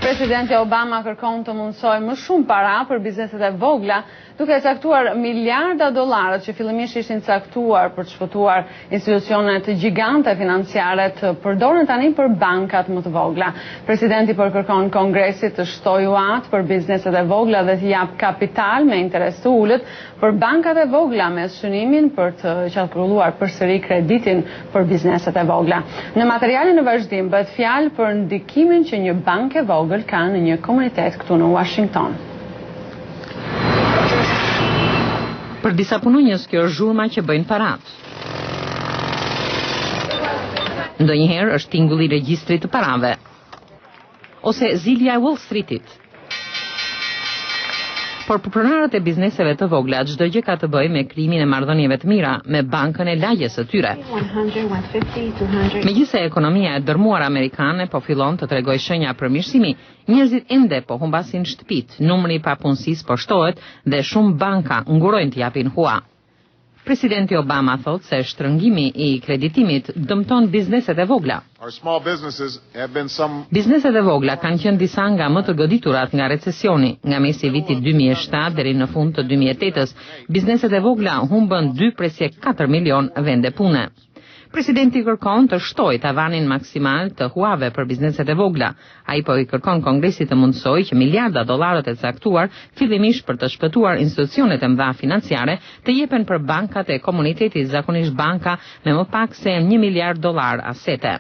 Presidenti Obama kërkon të mundsojë më shumë para për bizneset e vogla, duke caktuar miliarda dollarët që fillimisht ishin caktuar për të shpëtuar institucionet gjigante financiare të përdoren tani për bankat më të vogla. Presidenti kërkon Kongresit të shtojë atë për bizneset e vogla dhe të jap kapital me interes të ulët për bankat e vogla me synimin për të qarkulluar përsëri kreditin për bizneset e vogla. Në materialin në vazhdim bëhet fjalë për ndikimin që një bankë e vogël ka në një komunitet këtu në Washington. Për disa punonjës kjo është zhurma që bëjnë parat. Ndonjëherë është tingulli i regjistrit të parave. Ose zilja e Wall Streetit. Por për pronarët e bizneseve të vogla, çdo gjë ka të bëjë me krimin e marrëdhënieve të mira me bankën e lagjes së tyre. Megjithëse ekonomia e dërmuar amerikane po fillon të tregojë shenja përmirësimi, njerëzit ende po humbasin shtëpitë, numri i papunësisë po shtohet dhe shumë banka ngurojnë të japin hua. Presidenti Obama thotë se shtrëngimi i kreditimit dëmton bizneset e vogla. Bizneset e vogla kanë qenë disa nga më të goditurat nga recesioni. Nga mesi i vitit 2007 deri në fund të 2008-s, bizneset e vogla humbën 2.4 milion vende pune. Presidenti kërkon të shtojë tavanin maksimal të huave për bizneset e vogla. Ai po i kërkon Kongresit të mundsojë që miliarda dollarët e caktuar fillimisht për të shpëtuar institucionet e mëdha financiare të jepen për bankat e komunitetit, zakonisht banka me më pak se $1 miliard asete.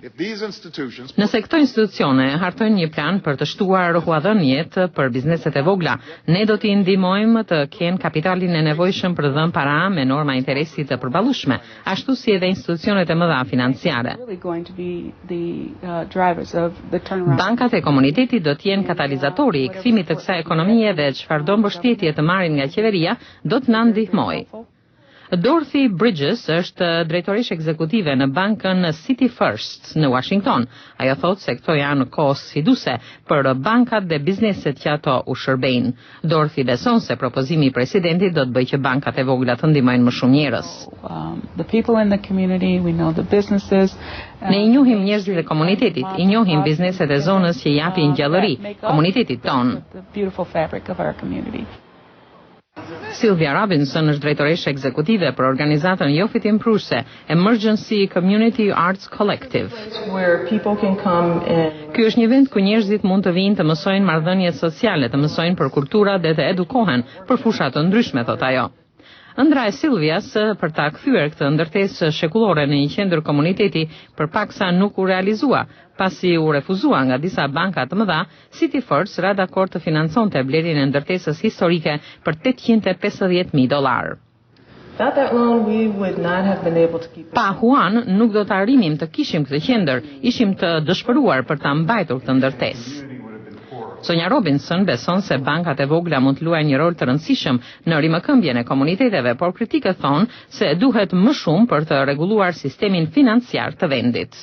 Nëse këto institucione hartojnë një plan për të shtuar huadhënjet për bizneset e vogla, ne do t'i ndihmojmë të kenë kapitalin e nevojshëm për të dhënë para me norma interesi të përballueshme, ashtu si edhe institucionet e mëdha financiare. Bankat e komunitetit do të jenë katalizatori i kthimit të kësaj ekonomie dhe çfarëdo mbështetje të marrin nga qeveria do të na ndihmojë. Dorothy Bridges është drejtoresh ekzekutive në bankën City First në Washington. Ajo thotë se këto janë kohë sfiduese për bankat dhe bizneset që ato u shërbejnë. Dorothy beson se propozimi i presidentit do të bëjë që bankat e vogla të ndihmojnë më shumë njerëz. Ne i njohim njerëzit e komunitetit, i njohim bizneset e zonës që japin gjallëri komunitetit tonë. Sylvia Robinson është drejtoreshe ekzekutive për organizatën jo fitimprurse Emergency Community Arts Collective. Ky është një vend ku njerëzit mund të vinë të mësojnë marrëdhëniet sociale, të mësojnë për kultura dhe të edukohen për fusha të ndryshme, thot ajo. Ëndra e Sylvias për ta kthyer këtë ndërtesë shekullore në një qendër komuniteti përpaksa nuk u realizua. Pasi u refuzua nga disa banka të mëdha, City First ra dakord të financonte blerjen e ndërtesës historike për $850,000. Pa huan nuk do të arrinim të kishim këtë qendër, ishim të dëshpëruar për ta mbajtur këtë ndërtesë. Sonja Robinson beson se bankat e vogla mund të luajnë një rol të rëndësishëm në rimëkëmbjen e komuniteteve, por kritikët thonë se duhet më shumë për të rregulluar sistemin financiar të vendit.